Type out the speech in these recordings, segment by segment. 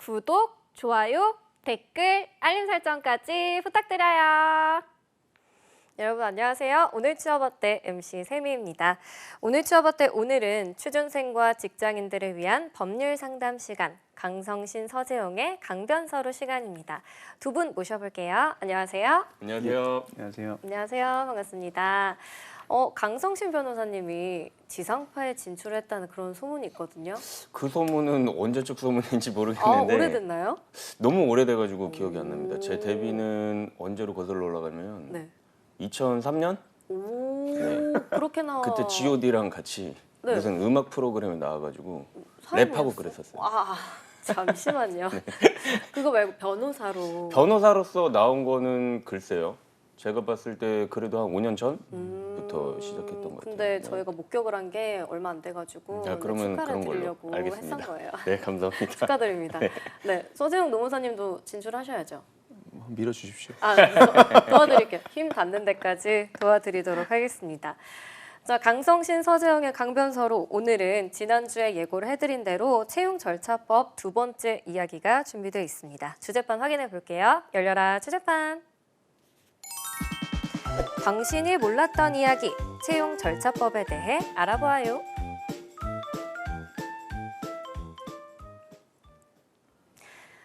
구독, 좋아요, 댓글, 알림 설정까지 부탁드려요. 여러분 안녕하세요. 오늘 취업어때 MC 세미입니다. 오늘 취업어때 오늘은 취준생과 직장인들을 위한 법률 상담 시간 강성신 서재용의 강변서루 시간입니다. 두 분 모셔볼게요. 안녕하세요. 안녕하세요. 안녕하세요. 안녕하세요. 반갑습니다. 강성신 변호사님이 지상파에 진출했다는 그런 소문이 있거든요. 그 소문은 언제적 소문인지 모르겠는데 오래됐나요? 너무 오래돼가지고 기억이 안 납니다. 제 데뷔는 언제로 거슬러 올라가면 네. 2003년? 오, 네. 그렇게나. 그때 G.O.D랑 같이 네. 무슨 음악 프로그램에 나와가지고 사람이었어요? 랩하고 그랬었어요. 와, 잠시만요. 그거 말고 변호사로. 변호사로서 나온 거는 글쎄요. 제가 봤을 때 그래도 한 5년 전부터 시작했던 것 같아요. 근데 네. 저희가 목격을 한 게 얼마 안 돼가지고 그러면 축하를 그런 걸로 드리려고 알겠습니다. 했던 거예요. 네, 감사합니다. 축하드립니다. 네, 서재용 노무사님도 진출하셔야죠. 밀어주십시오. 도와드릴게요. 힘 닿는 데까지 도와드리도록 하겠습니다. 자, 강성신 서재용의 강변서로 오늘은 지난주에 예고를 해드린 대로 채용 절차법 두 번째 이야기가 준비되어 있습니다. 주제판 확인해 볼게요. 열려라 주제판. 당신이 몰랐던 이야기, 채용 절차법에 대해 알아보아요.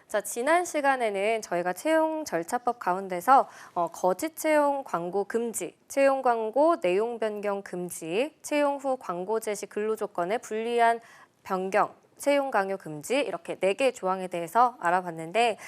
자, 지난 시간에는 저희가 채용 절차법 가운데서 거짓 채용 광고 금지, 채용 광고 내용 변경 금지, 채용 후 광고 제시 근로 조건의 불리한 변경, 채용 강요 금지 이렇게 4개의 조항에 대해서 알아봤는데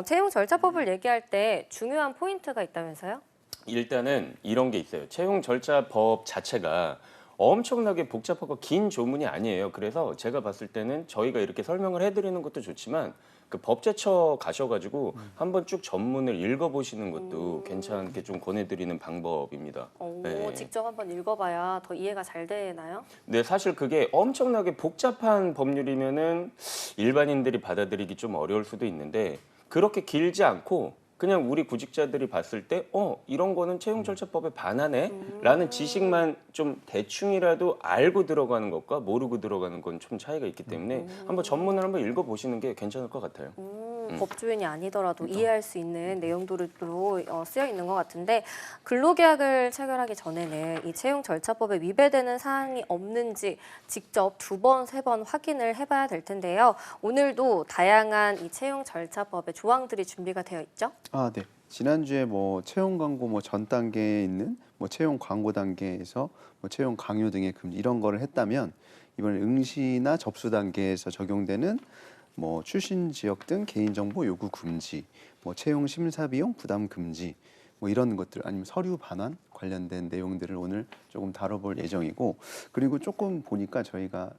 채용 절차법을 얘기할 때 중요한 포인트가 있다면서요? 일단은 이런 게 있어요. 채용 절차 법 자체가 엄청나게 복잡하고 긴 조문이 아니에요. 그래서 제가 봤을 때는 저희가 이렇게 설명을 해드리는 것도 좋지만 그 법제처 가셔가지고 한번 쭉 전문을 읽어보시는 것도 괜찮게 좀 권해드리는 방법입니다. 네. 직접 한번 읽어봐야 더 이해가 잘 되나요? 네, 사실 그게 엄청나게 복잡한 법률이면은 일반인들이 받아들이기 좀 어려울 수도 있는데 그렇게 길지 않고 그냥 우리 구직자들이 봤을 때 이런 거는 채용절차법에 반하네 라는 지식만 좀 대충이라도 알고 들어가는 것과 모르고 들어가는 건 좀 차이가 있기 때문에 한번 전문을 한번 읽어보시는 게 괜찮을 것 같아요. 법조인이 아니더라도 이해할 수 있는 내용들로 쓰여 있는 것 같은데 근로계약을 체결하기 전에는 이 채용 절차법에 위배되는 사항이 없는지 직접 2번, 3번 확인을 해봐야 될 텐데요. 오늘도 다양한 이 채용 절차법의 조항들이 준비가 되어 있죠? 네. 지난주에 채용 광고 전 단계에 있는 채용 광고 단계에서 채용 강요 등의 금지 이런 거를 했다면 이번에 응시나 접수 단계에서 적용되는 출신 지역 등 개인정보 요구 금지, 채용 심사 비용 부담 금지, 이런 것들 아니면 서류 반환 관련된 내용들을 오늘 조금 다뤄볼 예정이고 그리고 조금 보니까 저희가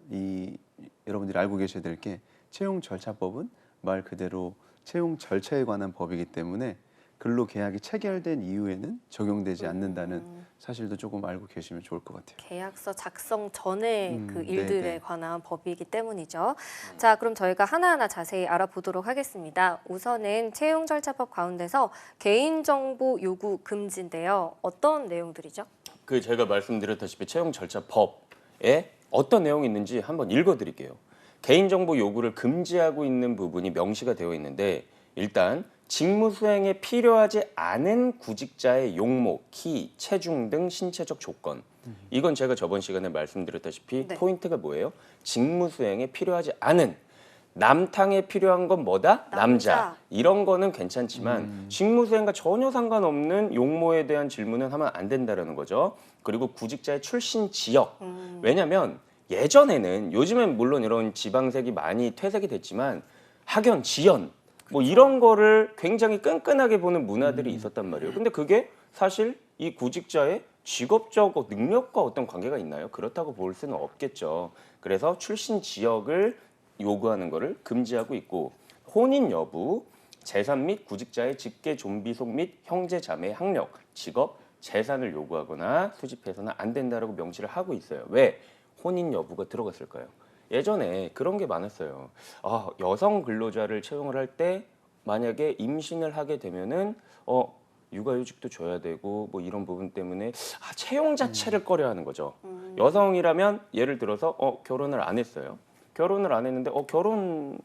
여러분들이 알고 계셔야 될 게 채용 절차법은 말 그대로 채용 절차에 관한 법이기 때문에 근로계약이 체결된 이후에는 적용되지 않는다는 사실도 조금 알고 계시면 좋을 것 같아요. 계약서 작성 전에 그 일들에 네네. 관한 법이기 때문이죠. 자, 그럼 저희가 하나하나 자세히 알아보도록 하겠습니다. 우선은 채용 절차법 가운데서 개인정보 요구 금지인데요. 어떤 내용들이죠? 그 제가 말씀드렸다시피 채용 절차법에 어떤 내용이 있는지 한번 읽어드릴게요. 개인정보 요구를 금지하고 있는 부분이 명시가 되어 있는데 일단 직무 수행에 필요하지 않은 구직자의 용모, 키, 체중 등 신체적 조건. 이건 제가 저번 시간에 말씀드렸다시피 네. 포인트가 뭐예요? 직무 수행에 필요하지 않은 남탕에 필요한 건 뭐다? 남자. 이런 거는 괜찮지만 직무 수행과 전혀 상관없는 용모에 대한 질문은 하면 안 된다는 거죠. 그리고 구직자의 출신 지역. 왜냐면 예전에는 요즘엔 물론 이런 지방색이 많이 퇴색이 됐지만 학연, 지연 이런 거를 굉장히 끈끈하게 보는 문화들이 있었단 말이에요. 근데 그게 사실 이 구직자의 직업적 능력과 어떤 관계가 있나요? 그렇다고 볼 수는 없겠죠. 그래서 출신 지역을 요구하는 거를 금지하고 있고 혼인 여부, 재산 및 구직자의 직계 좀비속 및 형제 자매의 학력, 직업, 재산을 요구하거나 수집해서는 안 된다라고 명시를 하고 있어요. 왜? 혼인 여부가 들어갔을까요? 예전에 그런 게 많았어요. 여성 근로자를 채용을 할 때 만약에 임신을 하게 되면은 육아휴직도 줘야 되고 이런 부분 때문에 채용 자체를 꺼려하는 거죠. 여성이라면 예를 들어서 결혼을 안 했어요. 결혼을 안 했는데 결혼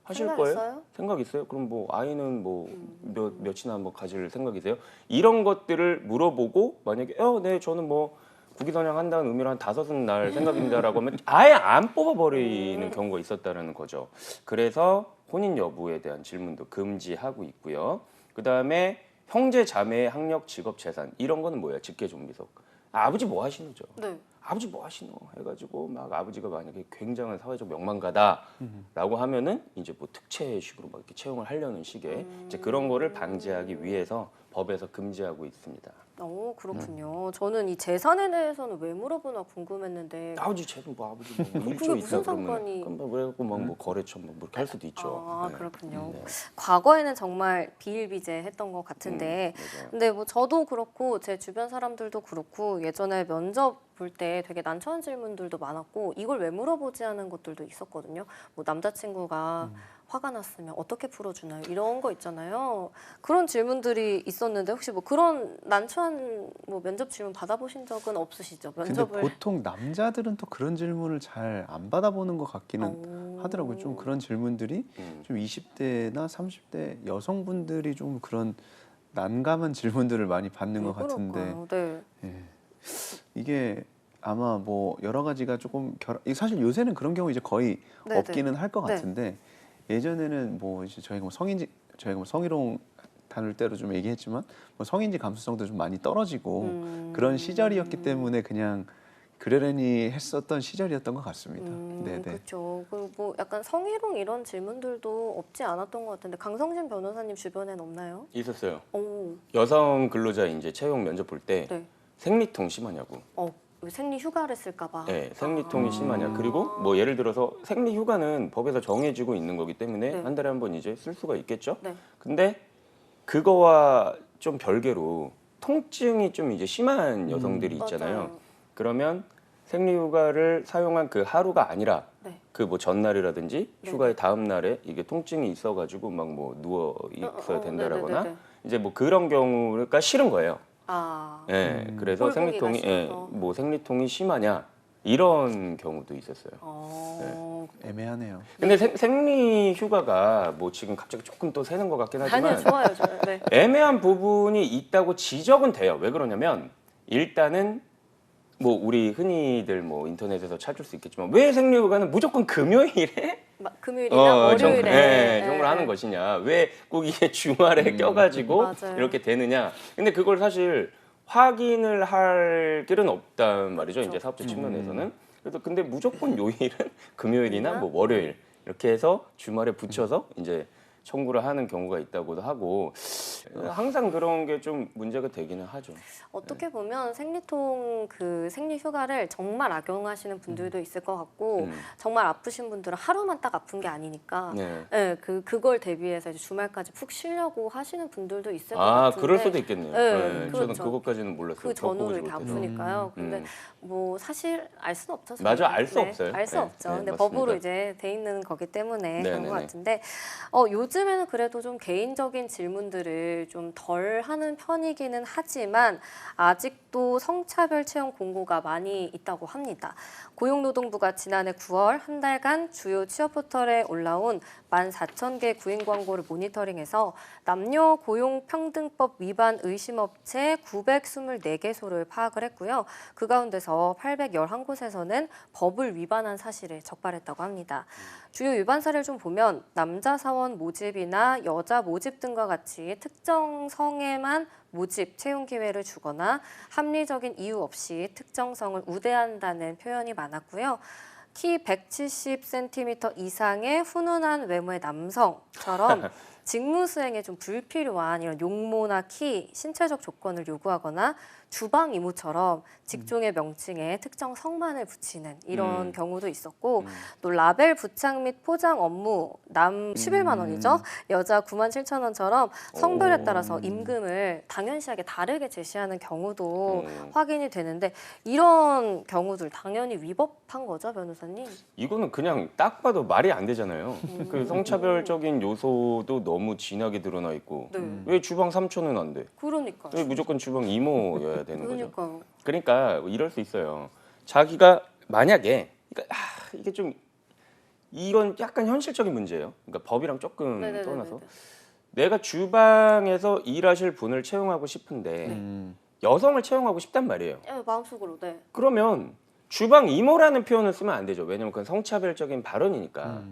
하실 생각 거예요? 있어요? 생각 있어요? 그럼 뭐 아이는 뭐 몇이나 뭐 가질 생각이세요? 이런 것들을 물어보고 만약에 네 저는 뭐 국위선양 한다는 의미로 한 5날 생각입니다라고 하면 아예 안 뽑아버리는 경우가 있었다는 거죠. 그래서 혼인 여부에 대한 질문도 금지하고 있고요. 그 다음에 형제 자매의 학력, 직업, 재산 이런 거는 뭐예요? 직계종비속. 아버지 뭐 하시노죠? 네. 아버지 뭐 하시노? 해가지고 막 아버지가 만약에 굉장한 사회적 명망가다라고 하면은 이제 뭐 특채식으로 막 이렇게 채용을 하려는 식의 이제 그런 거를 방지하기 위해서 법에서 금지하고 있습니다. 그렇군요. 저는 이 재산에 대해서는 왜 물어보나 궁금했는데. 아버지 재산 뭐 아버지 뭐 그게 일조 무슨 있다 그러면 상관이- 그럼 뭐 그래갖고 막뭐 거래처 뭐 이렇게 할 수도 있죠. 네. 그렇군요. 네. 과거에는 정말 비일비재했던 것 같은데, 맞아요. 근데 뭐 저도 그렇고 제 주변 사람들도 그렇고 예전에 면접 볼 때 되게 난처한 질문들도 많았고 이걸 왜 물어보지 하는 것들도 있었거든요. 뭐 남자친구가 화가 났으면 어떻게 풀어주나요? 이런 거 있잖아요. 그런 질문들이 있었는데 혹시 뭐 그런 난처한 뭐 면접 질문 받아보신 적은 없으시죠? 근데 면접을 보통 남자들은 또 그런 질문을 잘 안 받아보는 것 같기는 하더라고요. 좀 그런 질문들이 좀 20대나 30대 여성분들이 좀 그런 난감한 질문들을 많이 받는 것 같은데 네. 이게 아마 뭐 여러 가지가 조금 사실 요새는 그런 경우 이제 거의 네네. 없기는 할 것 네. 같은데 예전에는 뭐 이제 저희가 뭐 성희롱 다룰 때로 좀 얘기했지만 뭐 성인지 감수성도 좀 많이 떨어지고 그런 시절이었기 때문에 그냥 그러려니 했었던 시절이었던 것 같습니다. 네네. 그렇죠. 그리고 뭐 약간 성희롱 이런 질문들도 없지 않았던 것 같은데 강성진 변호사님 주변엔 없나요? 있었어요. 오, 여성 근로자 이제 채용 면접 볼 때 네. 생리통 심하냐고. 생리 휴가를 쓸까봐. 네, 생리통이 심하냐. 그리고 뭐 예를 들어서 생리 휴가는 법에서 정해지고 있는 거기 때문에 네. 한 달에 한 번 이제 쓸 수가 있겠죠. 네. 근데 그거와 좀 별개로 통증이 좀 이제 심한 여성들이 있잖아요. 맞아요. 그러면 생리 휴가를 사용한 그 하루가 아니라 네. 그 뭐 전날이라든지 네. 휴가의 다음 날에 이게 통증이 있어가지고 막 뭐 누워 있어야 된다라거나 네네네네. 이제 뭐 그런 경우가 싫은 거예요. 아, 예, 그래서 꼴 보기가 생리통이 싫어서. 뭐 생리통이 심하냐 이런 경우도 있었어요. 애매하네요. 근데 생리 휴가가 뭐 지금 갑자기 조금 또 새는 것 같긴 하지만 아니요, 좋아요, 좋아요. 네. 애매한 부분이 있다고 지적은 돼요. 왜 그러냐면 일단은 뭐 우리 흔히들 뭐 인터넷에서 찾을 수 있겠지만 왜 생리 휴가는 무조건 금요일에 금요일이나 월요일에 정을 하는 것이냐? 왜 꼭 이게 주말에 껴가지고 맞아요. 이렇게 되느냐? 근데 그걸 사실 확인을 할 길은 없단 말이죠. 이제 사업자 측면에서는. 그래서 근데 무조건 요일은 금요일이나 뭐 월요일 이렇게 해서 주말에 붙여서 이제 청구를 하는 경우가 있다고도 하고 항상 그런 게 좀 문제가 되기는 하죠. 어떻게 보면 생리통 생리 휴가를 정말 악용하시는 분들도 있을 것 같고 정말 아프신 분들은 하루만 딱 아픈 게 아니니까 네. 네, 그걸 대비해서 이제 주말까지 푹 쉬려고 하시는 분들도 있을 것 아, 같은데 그럴 수도 있겠네요. 네, 저는 그렇죠. 그것까지는 몰랐어요. 그 전후로 겪어보지 이렇게 못해서. 아프니까요. 근데 뭐 사실 알 수는 없죠. 저희가. 맞아, 알 수 없어요. 알 수 네, 없죠. 네, 근데 맞습니다. 법으로 이제 돼 있는 거기 때문에 그런 것 네네네. 같은데 요즘에는 그래도 좀 개인적인 질문들을 좀 덜 하는 편이기는 하지만 아직도 성차별 채용 공고가 많이 있다고 합니다. 고용노동부가 지난해 9월 한 달간 주요 취업 포털에 올라온 14,000개 구인 광고를 모니터링해서 남녀 고용평등법 위반 의심업체 924개소를 파악을 했고요. 그 가운데서 811곳에서는 법을 위반한 사실을 적발했다고 합니다. 주요 위반 사례를 좀 보면 남자 사원 모집이나 여자 모집 등과 같이 특정 성에만 모집, 채용 기회를 주거나 합리적인 이유 없이 특정 성을 우대한다는 표현이 많았고요. 키 170cm 이상의 훈훈한 외모의 남성처럼 직무 수행에 좀 불필요한 이런 용모나 키, 신체적 조건을 요구하거나 주방 이모처럼 직종의 명칭에 특정 성만을 붙이는 이런 경우도 있었고 또 라벨 부착 및 포장 업무 남 11만 원이죠. 여자 9만 7천 원처럼 성별에 따라서 임금을 당연시하게 다르게 제시하는 경우도 확인이 되는데 이런 경우들 당연히 위법한 거죠, 변호사님? 이거는 그냥 딱 봐도 말이 안 되잖아요. 그 성차별적인 요소도 너무 진하게 드러나 있고 네. 왜 주방 3초는 안 돼? 그러니까. 왜 무조건 주방 이모여야 되는 거죠? 그러니까요. 그러니까 이럴 수 있어요. 자기가 만약에 그러니까 이게 좀 이건 약간 현실적인 문제예요. 그러니까 법이랑 조금 네네네네네. 떠나서 내가 주방에서 일하실 분을 채용하고 싶은데 음. 여성을 채용하고 싶단 말이에요. 예, 마음속으로 네. 그러면 주방 이모라는 표현을 쓰면 안 되죠. 왜냐면 그건 성차별적인 발언이니까.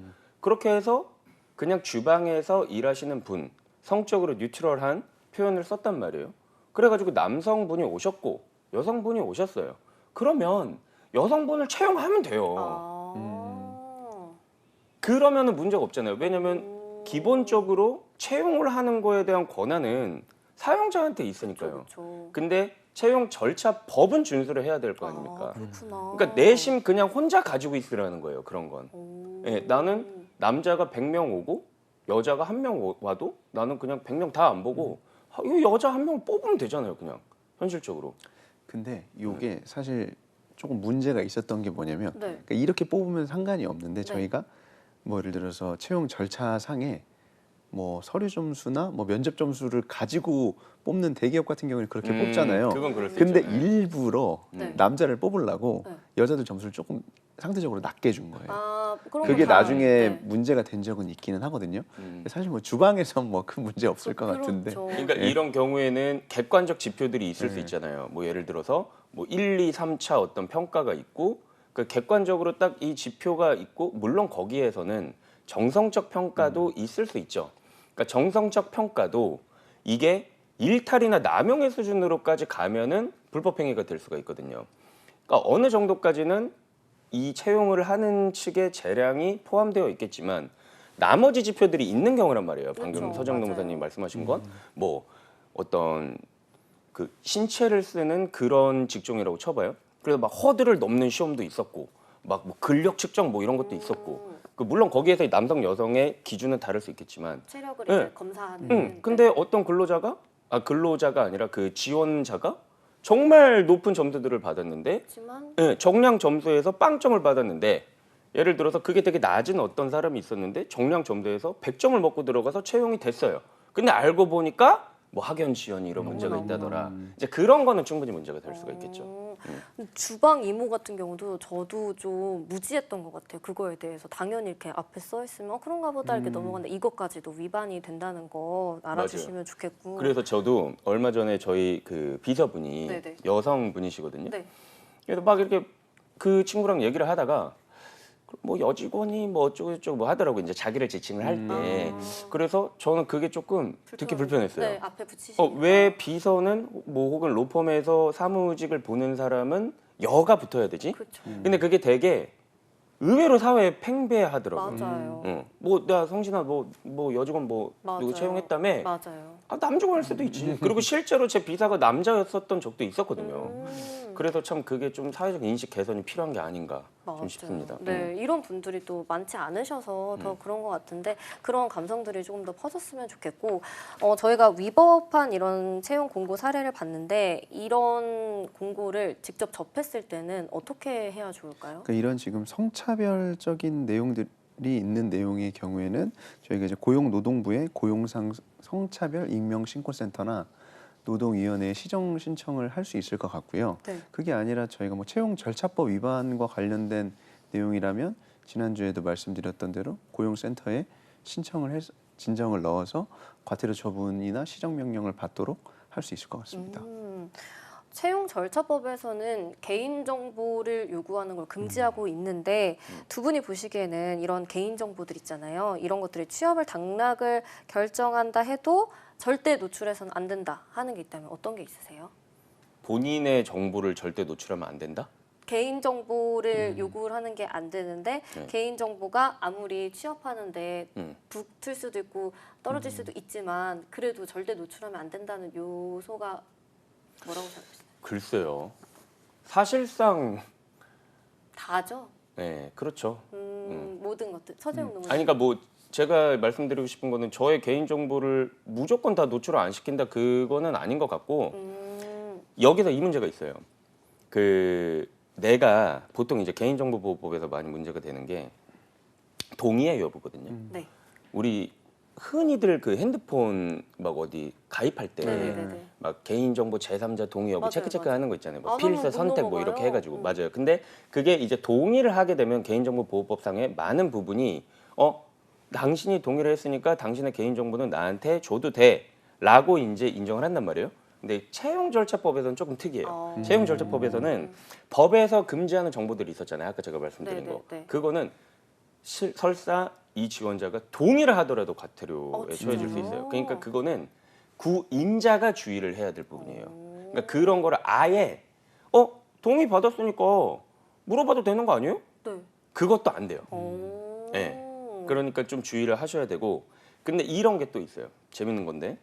그렇게 해서 그냥 주방에서 일하시는 분, 성적으로 뉴트럴한 표현을 썼단 말이에요. 그래가지고 남성분이 오셨고 여성분이 오셨어요. 그러면 여성분을 채용하면 돼요. 아. 그러면은 문제가 없잖아요. 왜냐면 기본적으로 채용을 하는 거에 대한 권한은 사용자한테 있으니까요. 그렇죠. 근데 채용 절차 법은 준수를 해야 될 거 아닙니까? 그렇구나. 그러니까 내심 그냥 혼자 가지고 있으라는 거예요. 그런 건. 오. 예, 나는 남자가 100명 오고 여자가 1명 와도 나는 그냥 100명 다 안 보고 이 여자 1명을 뽑으면 되잖아요. 그냥 현실적으로. 근데 이게 사실 조금 문제가 있었던 게 뭐냐면 네. 그러니까 이렇게 뽑으면 상관이 없는데 네. 저희가 뭐 예를 들어서 채용 절차상에 뭐 서류 점수나 뭐 면접 점수를 가지고 뽑는 대기업 같은 경우는 그렇게 뽑잖아요. 그건 그럴 수 근데 있죠. 일부러 네. 남자를 뽑으려고 네. 여자들 점수를 조금 상대적으로 낮게 준 거예요. 아, 그런 그게 거 다- 나중에 네. 문제가 된 적은 있기는 하거든요. 음. 사실 뭐 주방에서 뭐 큰 문제 없을 것 같은데. 그렇죠. 그러니까 이런 경우에는 객관적 지표들이 있을 수 네. 있잖아요. 뭐 예를 들어서 뭐 1, 2, 3차 어떤 평가가 있고 그 객관적으로 딱 이 지표가 있고 물론 거기에서는 정성적 평가도 있을 수 있죠. 그러니까 정성적 평가도 이게 일탈이나 남용의 수준으로까지 가면은 불법 행위가 될 수가 있거든요. 그러니까 어느 정도까지는 이 채용을 하는 측의 재량이 포함되어 있겠지만 나머지 지표들이 있는 경우란 말이에요. 방금 그렇죠. 서정 맞아요. 노무사님 말씀하신 건 뭐 어떤 그 신체를 쓰는 그런 직종이라고 쳐봐요. 그래서 막 허들을 넘는 시험도 있었고 막 뭐 근력 측정 뭐 이런 것도 있었고 그 물론 거기에서 남성 여성의 기준은 다를 수 있겠지만 체력을 네. 이제 검사하는. 근데 어떤 근로자가 아니라 그 지원자가 정말 높은 점수들을 받았는데 그렇지만 정량 점수에서 빵점을 받았는데 예를 들어서 그게 되게 낮은 어떤 사람이 있었는데 정량 점수에서 100점을 먹고 들어가서 채용이 됐어요. 근데 알고 보니까 뭐 학연 지연이 이런 문제가 너무나. 있다더라. 이제 그런 거는 충분히 문제가 될 수가 있겠죠. 주방 이모 같은 경우도 저도 좀 무지했던 것 같아요. 그거에 대해서 당연히 이렇게 앞에 써 있으면 그런가 보다 이렇게 넘어갔는데 이것까지도 위반이 된다는 거 알아주시면 좋겠고. 그래서 저도 얼마 전에 저희 그 비서분이 네네. 여성분이시거든요. 네. 그래서 막 이렇게 그 친구랑 얘기를 하다가 뭐 여직원이 뭐 어쩌고저쩌고 뭐 하더라고 이제 자기를 지칭을 할 때. 그래서 저는 그게 조금 듣기 불편했어요. 네, 앞에 붙이시니까. 왜 비서는 뭐 혹은 로펌에서 사무직을 보는 사람은 여가 붙어야 되지? 그렇죠. 근데 그게 되게 의외로 사회에 팽배하더라고요. 맞아요. 뭐 나 성신아 뭐 여직원 뭐 누구 맞아요. 채용했다며? 맞아요. 남직원 할 수도 있지. 그리고 실제로 제 비사가 남자였었던 적도 있었거든요. 그래서 참 그게 좀 사회적 인식 개선이 필요한 게 아닌가 맞아요. 좀 싶습니다. 네, 이런 분들이 또 많지 않으셔서 더 그런 것 같은데 그런 감성들이 조금 더 퍼졌으면 좋겠고 저희가 위법한 이런 채용 공고 사례를 봤는데 이런 공고를 직접 접했을 때는 어떻게 해야 좋을까요? 그러니까 이런 지금 성차별적인 내용들이 있는 내용의 경우에는 저희가 이제 고용노동부의 고용상 성차별 익명신고센터나 노동위원회에 시정 신청을 할 수 있을 것 같고요. 네. 그게 아니라 저희가 뭐 채용 절차법 위반과 관련된 내용이라면 지난주에도 말씀드렸던 대로 고용센터에 신청을 해서 진정을 넣어서 과태료 처분이나 시정 명령을 받도록 할 수 있을 것 같습니다. 채용 절차법에서는 개인정보를 요구하는 걸 금지하고 있는데 두 분이 보시기에는 이런 개인정보들 있잖아요. 이런 것들이 취업을 당락을 결정한다 해도 절대 노출해서는 안 된다 하는 게 있다면 어떤 게 있으세요? 본인의 정보를 절대 노출하면 안 된다? 개인정보를 요구를 하는 게 안 되는데 네. 개인정보가 아무리 취업하는데 음. 붙을 수도 있고 떨어질 수도 있지만 그래도 절대 노출하면 안 된다는 요소가 뭐라고 생각하세요? 글쎄요. 사실상 다죠. 네, 그렇죠. 모든 것들. 서재용 농 아니 그러니까 뭐 제가 말씀드리고 싶은 거는 저의 개인 정보를 무조건 다 노출을 안 시킨다 그거는 아닌 것 같고 여기서 이 문제가 있어요. 그 내가 보통 이제 개인정보보호법에서 많이 문제가 되는 게 동의의 여부거든요. 네. 우리 흔히들 그 핸드폰 막 어디 가입할 때 네네네. 막 개인정보 제3자 동의 여부 맞아요, 체크체크 맞아요. 하는 거 있잖아요. 뭐 안 필수 하면 못 선택 뭐 이렇게 넘어가요. 해가지고 맞아요. 근데 그게 이제 동의를 하게 되면 개인정보보호법상의 많은 부분이 당신이 동의를 했으니까 당신의 개인정보는 나한테 줘도 돼라고 이제 인정을 한단 말이에요. 근데 채용절차법에서는 조금 특이해요. 채용절차법에서는 법에서 금지하는 정보들이 있었잖아요. 아까 제가 말씀드린 네네, 거. 네. 그거는 설사 이 지원자가 동의를 하더라도 과태료에 처해질 수 진짜요? 있어요. 그러니까 그거는 구인자가 주의를 해야 될 부분이에요. 그러니까 그런 거를 아예 동의 받았으니까 물어봐도 되는 거 아니에요? 네. 그것도 안 돼요. 오. 네. 그러니까 좀 주의를 하셔야 되고 근데 이런 게 또 있어요. 재밌는 건데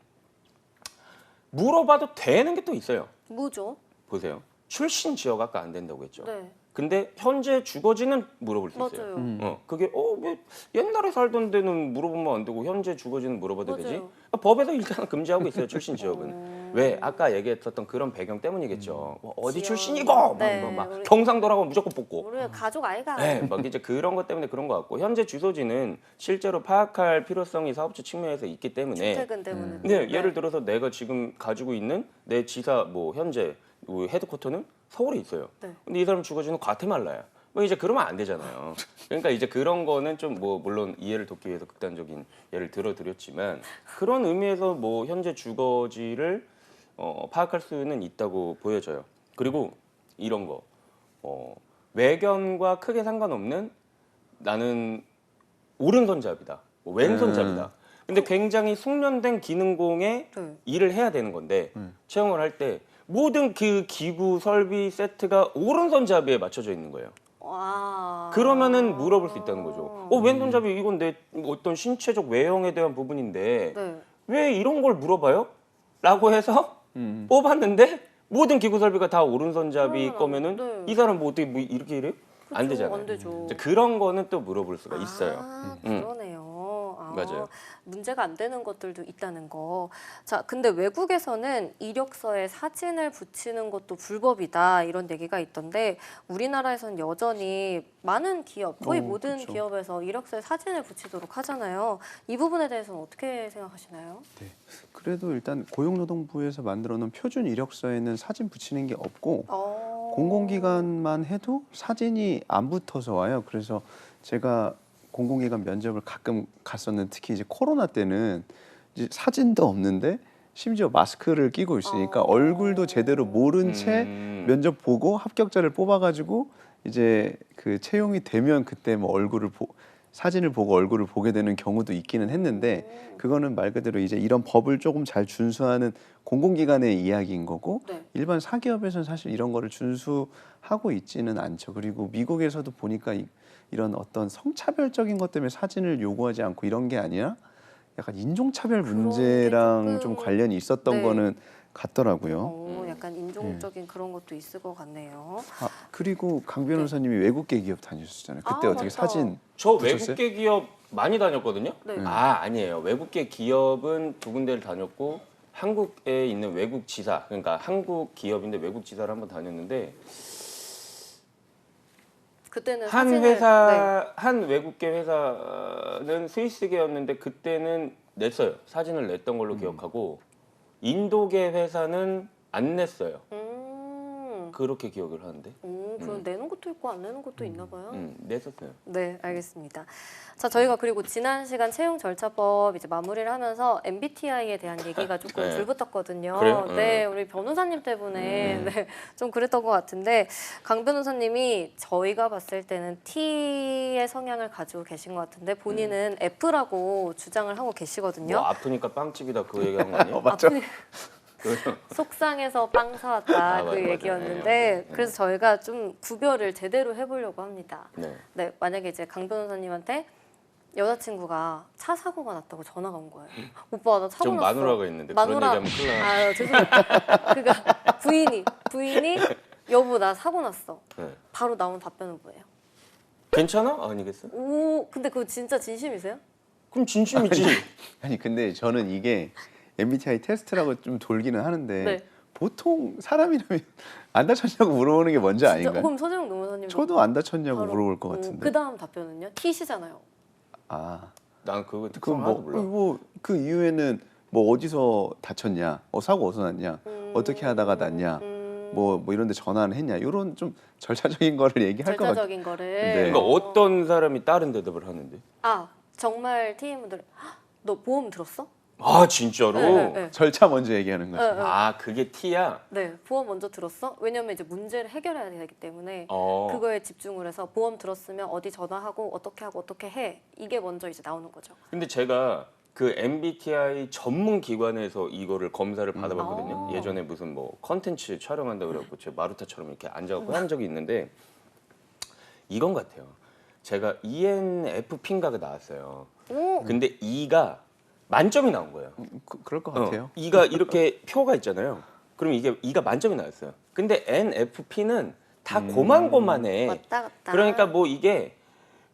물어봐도 되는 게 또 있어요. 뭐죠? 보세요. 출신 지역 아까 안 된다고 했죠. 네. 근데 현재 주거지는 물어볼 수 있어요. 맞아요. 그게 왜 옛날에 살던 데는 물어보면 안 되고 현재 주거지는 물어봐도 되지? 맞아요. 법에서 일단 금지하고 있어요. 출신 지역은. 왜? 아까 얘기했었던 그런 배경 때문이겠죠. 뭐 어디 지역. 출신이고 네, 막 우리- 경상도라고 무조건 뽑고. 우리 가족 아이가. 네, 막 이제 그런 것 때문에 그런 것 같고 현재 주소지는 실제로 파악할 필요성이 사업주 측면에서 있기 때문에. 출퇴근 때문에. 근데 예를 들어서 내가 지금 가지고 있는 내 지사 뭐 현재 헤드쿼터는 서울에 있어요. 네. 근데 이 사람 주거지는 과테말라야. 뭐 이제 그러면 안 되잖아요. 그러니까 이제 그런 거는 좀 뭐 물론 이해를 돕기 위해서 극단적인 예를 들어드렸지만 그런 의미에서 뭐 현재 주거지를 파악할 수는 있다고 보여져요. 그리고 이런 거 외견과 크게 상관없는 나는 오른손잡이다, 뭐 왼손잡이다. 근데 굉장히 숙련된 기능공에 네. 일을 해야 되는 건데 채용을 할 때 모든 그 기구 설비 세트가 오른손잡이에 맞춰져 있는 거예요. 와. 그러면은 물어볼 수 있다는 거죠. 왼손잡이 이건 내 어떤 신체적 외형에 대한 부분인데 네. 왜 이런 걸 물어봐요? 라고 해서 뽑았는데 모든 기구 설비가 다 오른손잡이 그러면 거면은 네. 이 사람 뭐 어떻게 뭐 이렇게 이래? 안 그쵸, 되잖아요. 안 되죠. 이제 그런 거는 또 물어볼 수가 있어요. 아, 그러네요. 맞아요. 문제가 안 되는 것들도 있다는 거. 자, 근데 외국에서는 이력서에 사진을 붙이는 것도 불법이다 이런 얘기가 있던데 우리나라에서는 여전히 많은 기업, 거의 모든 그쵸. 기업에서 이력서에 사진을 붙이도록 하잖아요. 이 부분에 대해서는 어떻게 생각하시나요? 네. 그래도 일단 고용노동부에서 만들어 놓은 표준 이력서에는 사진 붙이는 게 없고 공공기관만 해도 사진이 안 붙어서 와요. 그래서 제가 공공기관 면접을 가끔 갔었는데 특히 이제 코로나 때는 이제 사진도 없는데 심지어 마스크를 끼고 있으니까 얼굴도 제대로 모른 채 면접 보고 합격자를 뽑아가지고 이제 그 채용이 되면 그때 뭐 사진을 보고 얼굴을 보게 되는 경우도 있기는 했는데 그거는 말 그대로 이제 이런 법을 조금 잘 준수하는 공공기관의 이야기인 거고 네. 일반 사기업에서는 사실 이런 거를 준수하고 있지는 않죠. 그리고 미국에서도 보니까 이런 어떤 성차별적인 것 때문에 사진을 요구하지 않고 이런 게 아니라 약간 인종차별 그런 게 문제랑 좀 조금- 관련이 있었던 네. 거는 같더라고요. 약간 인종적인 그런 것도 있을 것 같네요. 아, 그리고 강 변호사님이 외국계 기업 다니셨잖아요. 그때 아, 어떻게 맞다. 사진 저 붙였어요? 외국계 기업 많이 다녔거든요. 네. 아니에요. 외국계 기업은 두 군데를 다녔고 한국에 있는 외국 지사, 그러니까 한국 기업인데 외국 지사를 한번 다녔는데 그때는 한 사진을 회사, 한 외국계 회사는 스위스계였는데 그때는 냈어요. 사진을 냈던 걸로 기억하고 인도계 회사는 안 냈어요. 그렇게 기억을 하는데. 그럼 내는 것도 있고 안 내는 것도 있나 봐요. 냈었어요. 네, 알겠습니다. 자, 저희가 그리고 지난 시간 채용 절차법 이제 마무리를 하면서 MBTI에 대한 얘기가 조금 네. 불붙었거든요. 그래요? 네, 우리 변호사님 때문에 네, 좀 그랬던 것 같은데 강 변호사님이 저희가 봤을 때는 T의 성향을 가지고 계신 것 같은데 본인은 F라고 주장을 하고 계시거든요. 뭐 아프니까 빵집이다 그 얘기한 거 아니에요? 맞죠? 속상해서 빵 사왔다 아, 그 맞아요. 얘기였는데 네. 그래서 저희가 좀 구별을 제대로 해보려고 합니다. 네. 네, 만약에 이제 강 변호사님한테 여자친구가 차 사고가 났다고 전화가 온 거예요. 오빠 나 사고 좀 났어. 마누라가 있는데 마누라. 그런 얘기하면 큰일 나. 아 죄송해요. 그러니까 부인이 여보 나 사고 났어. 네. 바로 나온 답변은 뭐예요? 괜찮아? 아니겠어요? 오 근데 그거 진짜 진심이세요? 그럼 진심이지. 아니 근데 저는 이게 MBTI 테스트라고 좀 돌기는 하는데 네. 보통 사람이라면 안 다쳤냐고 물어보는 게 먼저 진짜 아닌가요? 그럼 서재영 변호사님 저도 안 다쳤냐고 물어볼 것 같은데. 그 다음 답변은요? T시잖아요. 아 난 그거 특성 하나도 몰라. 뭐그 이후에는 뭐 어디서 다쳤냐, 사고 어디서 났냐, 어떻게 하다가 났냐, 뭐 이런데 전화를 했냐, 이런 좀 절차적인 거를 얘기할 것 같아요. 절차적인 거를. 네. 그러니까 어떤 사람이 다른 대답을 하는데? 아 정말 TM분들 너 보험 들었어? 아 진짜로? 네. 절차 먼저 얘기하는 거죠. 네. 아 그게 T야? 네, 보험 먼저 들었어? 왜냐면 이제 문제를 해결해야 되기 때문에 어. 그거에 집중을 해서 보험 들었으면 어디 전화하고 어떻게 하고 어떻게 해 이게 먼저 이제 나오는 거죠. 근데 제가 그 MBTI 전문 기관에서 이거를 검사를 받아봤거든요. 아. 예전에 무슨 뭐 컨텐츠 촬영한다 그래갖고 제 마루타처럼 이렇게 앉아갖고 한 적이 있는데 이건 같아요. 제가 ENFP인가가 나왔어요. 오, 근데 E가 만점이 나온 거예요. 그럴 것 같아요. E가 이렇게 표가 있잖아요. 그럼 이게 E가 만점이 나왔어요. 근데 NFP는 다 고만고만해. 왔다 갔다. 그러니까 뭐 이게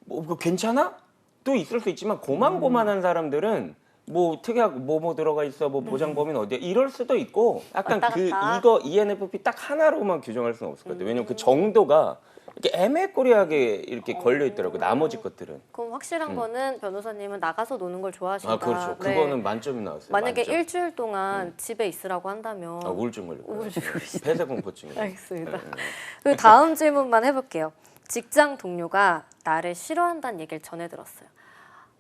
뭐 그거 괜찮아? 또 있을 수 있지만 고만고만한 사람들은 뭐 특이하고 뭐 들어가 있어, 뭐 보장 범위는 어디야 이럴 수도 있고 약간 왔다 그 갔다. 이거 ENFP 딱 하나로만 규정할 수는 없을 것 같아요. 왜냐면 그 정도가 이렇게 애매꼬리하게 이렇게 걸려 있더라고. 나머지 것들은. 그럼 확실한 거는 변호사님은 나가서 노는 걸 좋아하신다. 아 그렇죠. 네. 그거는 만점이 나왔어요. 만약에 만점. 일주일 동안 집에 있으라고 한다면 아, 우울증 걸렸어요. 우울증 걸리시다. 폐쇄 공포증이에요. 알겠습니다. 네. 그 다음 질문만 해볼게요. 직장 동료가 나를 싫어한다는 얘기를 전해 들었어요.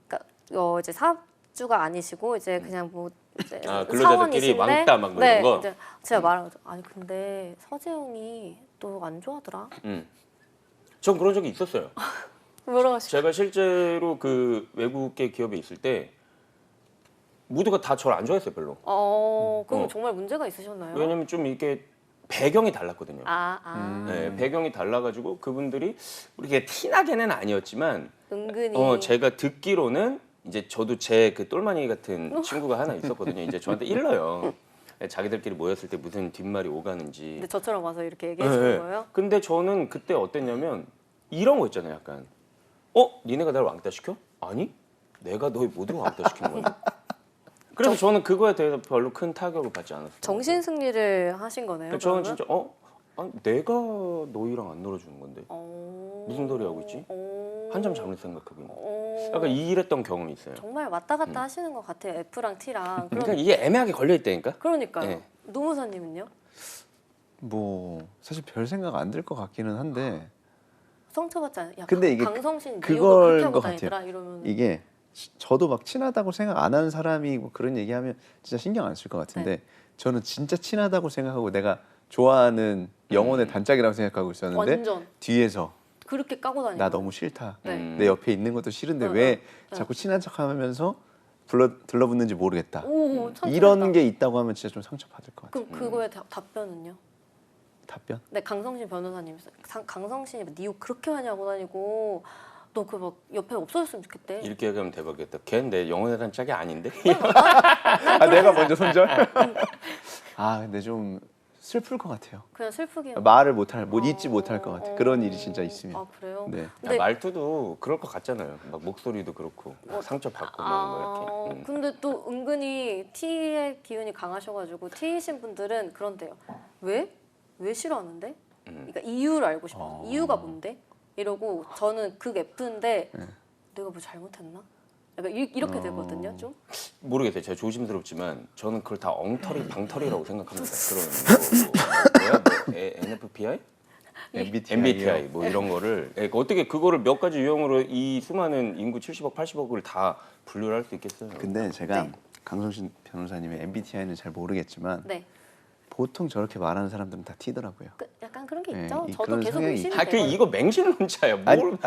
그러니까 이제 사업주가 아니시고 이제 그냥 뭐 이제 아, 근로자들끼리 사원이신데 왕따 막 네, 이런 거? 이제 제가 말하죠. 아니 근데 서재웅이 또 안 좋아하더라. 전 그런 적이 있었어요. 뭐라고 하시? 제가 실제로 그 외국계 기업에 있을 때 모두가 다 저를 안 좋아했어요, 별로. 그럼 어. 정말 문제가 있으셨나요? 왜냐면 좀 이게 배경이 달랐거든요. 아, 네, 배경이 달라가지고 그분들이 이렇게 티나게는 아니었지만 은근히 제가 듣기로는 이제 저도 제 그 똘마니 같은 친구가 하나 있었거든요. 이제 저한테 일러요. 자기들끼리 모였을 때 무슨 뒷말이 오가는지. 근데 저처럼 와서 이렇게 얘기하시는 네. 거예요? 근데 저는 그때 어땠냐면 이런 거 있잖아요. 약간 니네가 나를 왕따 시켜? 아니 내가 너희 모두를 왕따 시키는 건데. 그래서 저는 그거에 대해서 별로 큰 타격을 받지 않았어요. 정신 승리를 하신 거네요. 저는 그러면? 진짜 아니, 내가 너희랑 안 놀아주는 건데 무슨 소리 하고 있지? 한참 잠을 생각하고 있는. 약간 이랬던 경험이 있어요. 정말 왔다 갔다 하시는 것 같아요. F랑 T랑. 그러니까 이게 애매하게 걸려 있다니까. 그러니까요. 네. 노무사님은요? 뭐 사실 별 생각 안 들 것 같기는 한데 상처받지 않아요? 야, 근데 이게 강성신 그걸 이유가 그렇게 하고 것 다니더라 같아요. 이러면 이게 저도 막 친하다고 생각 안 하는 사람이 뭐 그런 얘기하면 진짜 신경 안 쓸 것 같은데 저는 진짜 친하다고 생각하고 내가 좋아하는 영혼의 단짝이라고 생각하고 있었는데 완전 뒤에서 그렇게 까고 다니고 나 너무 싫다. 네. 내 옆에 있는 것도 싫은데 왜 자꾸 친한 척하면서 들러붙는지 모르겠다. 오, 참 이런 잘했다. 게 있다고 하면 진짜 좀 상처받을 것 같아요. 그럼 그거에 답변은요? 답변? 네, 강성신 변호사님. 강성신이 니 욕 그렇게 많이 하고 다니고 너 그 막 옆에 없어졌으면 좋겠대. 이렇게 얘기하면 대박이겠다. 걔는 내 영혼의 단짝이 아닌데? 아 내가 먼저 손절? 아 근데 좀 슬플 것 같아요. 그냥 슬프게 말을 못 잊지 못할 것 같아. 그런 일이 진짜 있으면. 아 그래요? 네. 근데 말투도 그럴 것 같잖아요. 막 목소리도 그렇고 상처 받고 뭐 이렇게. 근데 또 은근히 T의 기운이 강하셔가지고 T이신 분들은 그런데요. 왜? 왜 싫어하는데? 그러니까 이유를 알고 싶어. 이유가 뭔데? 이러고 저는 극 F인데 내가 뭐 잘못했나? 약간 이렇게 되거든요, 좀. 모르겠어요. 제가 조심스럽지만 저는 그걸 다 엉터리 방터리라고 생각합니다. 그런 NFPI? MBTI 뭐 이런 거를 어떻게 그거를 몇 가지 유형으로 이 수많은 인구 70억, 80억을 다 분류를 할 수 있겠어요? 근데 제가 네. 강성신 변호사님의 MBTI는 잘 모르겠지만 네. 보통 저렇게 말하는 사람들은 다 T더라고요. 약간 그런 게 네, 있죠. 저도 그런 계속 성향이 의심이 아, 그 되거든요. 이거 맹신론자야.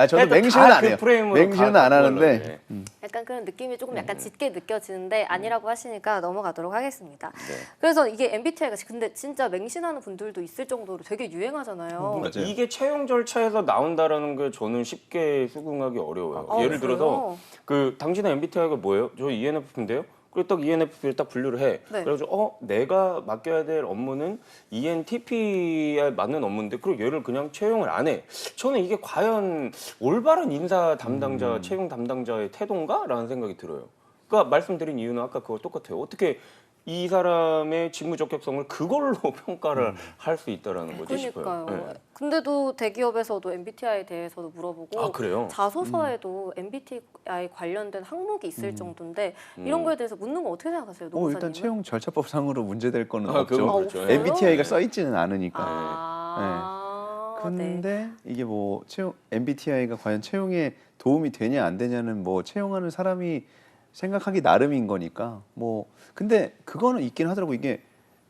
저도 해도 맹신은 다 안 해요. 그 프레임으로 맹신은 다 안 하는데 그걸로 해. 약간 그런 느낌이 조금 약간 짙게 느껴지는데 아니라고 하시니까 넘어가도록 하겠습니다. 네. 그래서 이게 MBTI가 근데 진짜 맹신하는 분들도 있을 정도로 되게 유행하잖아요. 그러니까 맞아요. 이게 채용 절차에서 나온다라는 게 저는 쉽게 수긍하기 어려워요. 아, 예를 들어서 그래요? 당신의 MBTI가 뭐예요? 저 ENFP인데요. 그리고 딱 ENFP를 딱 분류를 해. 네. 그래가지고 내가 맡겨야 될 업무는 ENTP에 맞는 업무인데 그리고 얘를 그냥 채용을 안 해. 저는 이게 과연 올바른 인사 담당자, 채용 담당자의 태도인가라는 생각이 들어요. 그러니까 말씀드린 이유는 아까 그거 똑같아요. 어떻게 이 사람의 직무 적격성을 그걸로 평가를 할 수 있다라는 거지 싶어요. 그러니까요. 네. 근데도 대기업에서도 MBTI에 대해서도 물어보고 아 그래요? 자소서에도 MBTI 관련된 항목이 있을 정도인데 이런 거에 대해서 묻는 거 어떻게 생각하세요, 노무사님은? 일단 채용 절차법상으로 문제될 거는 아, 없죠. 그건 그렇죠. 없어요? MBTI가 써 있지는 않으니까. 아, 네. 근데 이게 뭐 채용 MBTI가 과연 채용에 도움이 되냐 안 되냐는 뭐 채용하는 사람이 생각하기 나름인 거니까 뭐 근데 그거는 있긴 하더라고. 이게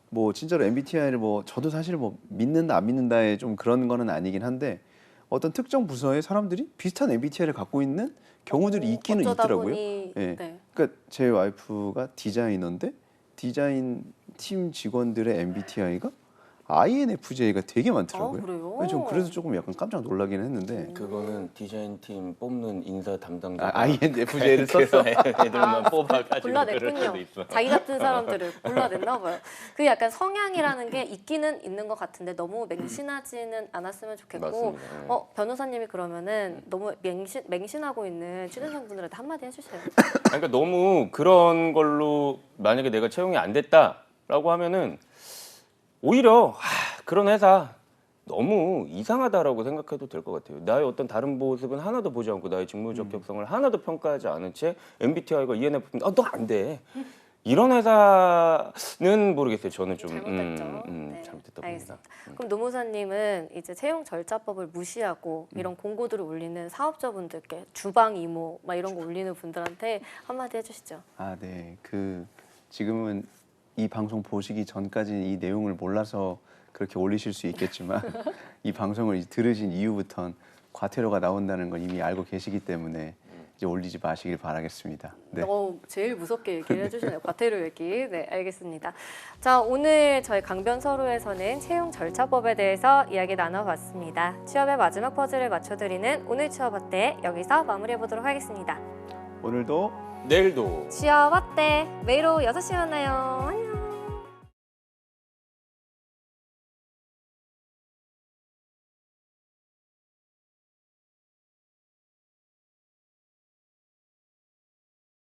뭐 진짜로 MBTI를 뭐 저도 사실 뭐 믿는다 안 믿는다에 좀 그런 거는 아니긴 한데 어떤 특정 부서의 사람들이 비슷한 MBTI를 갖고 있는 경우들이 있기는 어쩌다 있더라고요. 보니, 예. 네. 그러니까 제 와이프가 디자이너인데 디자인 팀 직원들의 MBTI가 INFJ가 되게 많더라고요. 그래요? 좀 그래서 조금 약간 깜짝 놀라긴 했는데 그거는 디자인팀 뽑는 인사 담당자 INFJ를 그래서 썼어. 애들만 뽑아가지고 그럴 골라냈군요. 수도 있어. 자기 같은 사람들을 골라냈나 봐요. 그 약간 성향이라는 게 있기는 있는 것 같은데 너무 맹신하지는 않았으면 좋겠고 맞습니다. 네. 변호사님이 그러면은 너무 맹신하고 있는 취준생분들한테 한마디 해주세요. 그러니까 너무 그런 걸로 만약에 내가 채용이 안 됐다라고 하면은 오히려 그런 회사 너무 이상하다라고 생각해도 될 것 같아요. 나의 어떤 다른 모습은 하나도 보지 않고 나의 직무 적격성을 하나도 평가하지 않은 채 MBTI가 ENFP 너 안 돼. 이런 회사는 모르겠어요. 저는 좀 잘못됐죠. 잘못됐다고 봅니다. 알겠습니다. 그럼 노무사님은 이제 채용 절차법을 무시하고 이런 공고들을 올리는 사업자분들께 주방 이모 막 이런 거 올리는 분들한테 한마디 해주시죠. 네. 지금은 이 방송 보시기 전까지는 이 내용을 몰라서 그렇게 올리실 수 있겠지만 이 방송을 들으신 이후부터는 과태료가 나온다는 건 이미 알고 계시기 때문에 이제 올리지 마시길 바라겠습니다. 네. 제일 무섭게 얘기를 해주시네요. 과태료 얘기. 네, 알겠습니다. 자, 오늘 저희 강변서루에서는 채용 절차법에 대해서 이야기 나눠봤습니다. 취업의 마지막 퍼즐을 맞춰드리는 오늘 취업 어때? 여기서 마무리해보도록 하겠습니다. 오늘도 내일도 취업 어때? 매일 오후 6시에 만나요. 안녕.